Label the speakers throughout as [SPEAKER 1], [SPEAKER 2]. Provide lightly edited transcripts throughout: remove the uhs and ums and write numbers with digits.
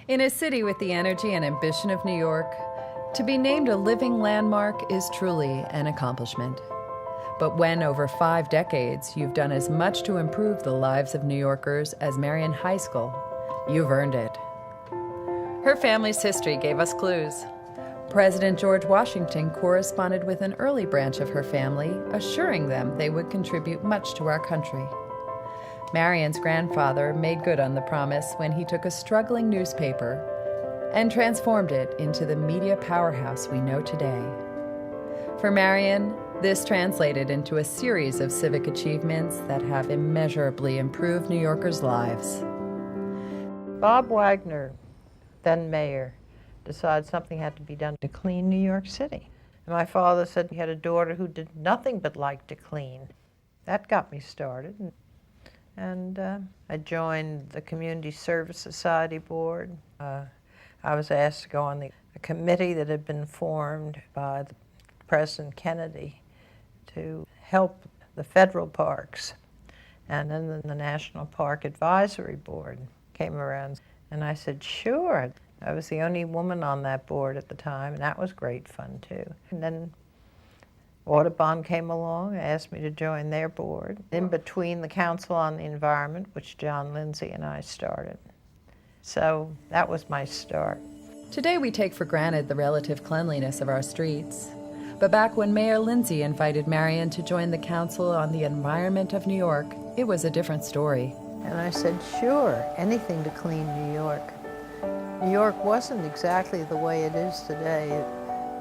[SPEAKER 1] In a city with the energy and ambition of New York, to be named a living landmark is truly an accomplishment. But when over 5 decades you've done as much to improve the lives of New Yorkers as Marian Heiskell, you've earned it. Her family's history gave us clues. President George Washington corresponded with an early branch of her family, assuring them they would contribute much to our country. Marian's grandfather made good on the promise when he took a struggling newspaper and transformed it into the media powerhouse we know today. For Marian, this translated into a series of civic achievements that have immeasurably improved New Yorkers' lives.
[SPEAKER 2] Bob Wagner, then mayor, decided something had to be done to clean New York City. And my father said he had a daughter who did nothing but like to clean. That got me started. And I joined the Community Service Society board. I was asked to go on a committee that had been formed by President Kennedy to help the federal parks. And then the National Park Advisory Board came around, and I said, sure. I was the only woman on that board at the time, and that was great fun too. And then Audubon came along, asked me to join their board, in between the Council on the Environment, which John Lindsay and I started. So that was my start.
[SPEAKER 1] Today we take for granted the relative cleanliness of our streets. But back when Mayor Lindsay invited Marian to join the Council on the Environment of New York, it was a different story.
[SPEAKER 2] And I said, sure, anything to clean New York. New York wasn't exactly the way it is today.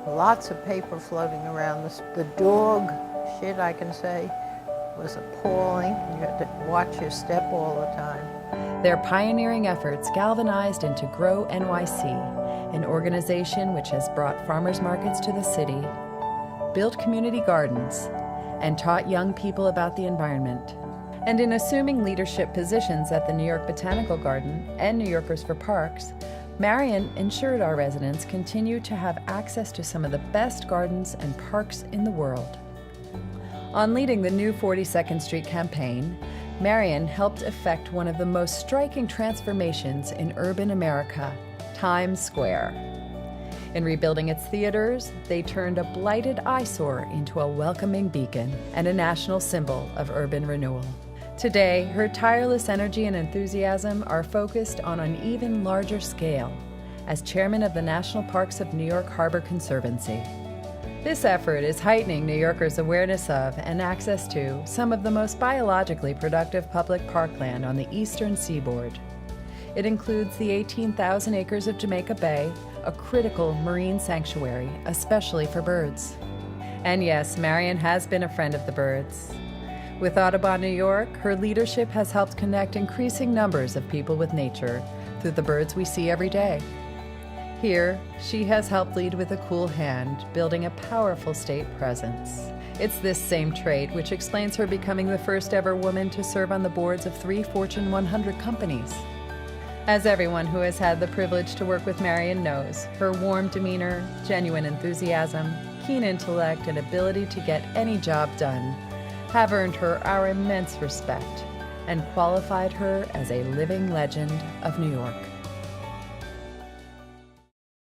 [SPEAKER 2] Lots of paper floating around. The dog shit, I can say, was appalling. You had to watch your step all the time.
[SPEAKER 1] Their pioneering efforts galvanized into Grow NYC, an organization which has brought farmers markets to the city, built community gardens, and taught young people about the environment. And in assuming leadership positions at the New York Botanical Garden and New Yorkers for Parks, Marian ensured our residents continue to have access to some of the best gardens and parks in the world. On leading the new 42nd Street campaign, Marian helped effect one of the most striking transformations in urban America, Times Square. In rebuilding its theaters, they turned a blighted eyesore into a welcoming beacon and a national symbol of urban renewal. Today, her tireless energy and enthusiasm are focused on an even larger scale as chairman of the National Parks of New York Harbor Conservancy. This effort is heightening New Yorkers' awareness of and access to some of the most biologically productive public parkland on the eastern seaboard. It includes the 18,000 acres of Jamaica Bay, a critical marine sanctuary, especially for birds. And yes, Marian has been a friend of the birds. With Audubon New York, her leadership has helped connect increasing numbers of people with nature through the birds we see every day. Here, she has helped lead with a cool hand, building a powerful state presence. It's this same trait which explains her becoming the first ever woman to serve on the boards of 3 Fortune 100 companies. As everyone who has had the privilege to work with Marian knows, her warm demeanor, genuine enthusiasm, keen intellect, and ability to get any job done have earned her our immense respect and qualified her as a living legend of New York.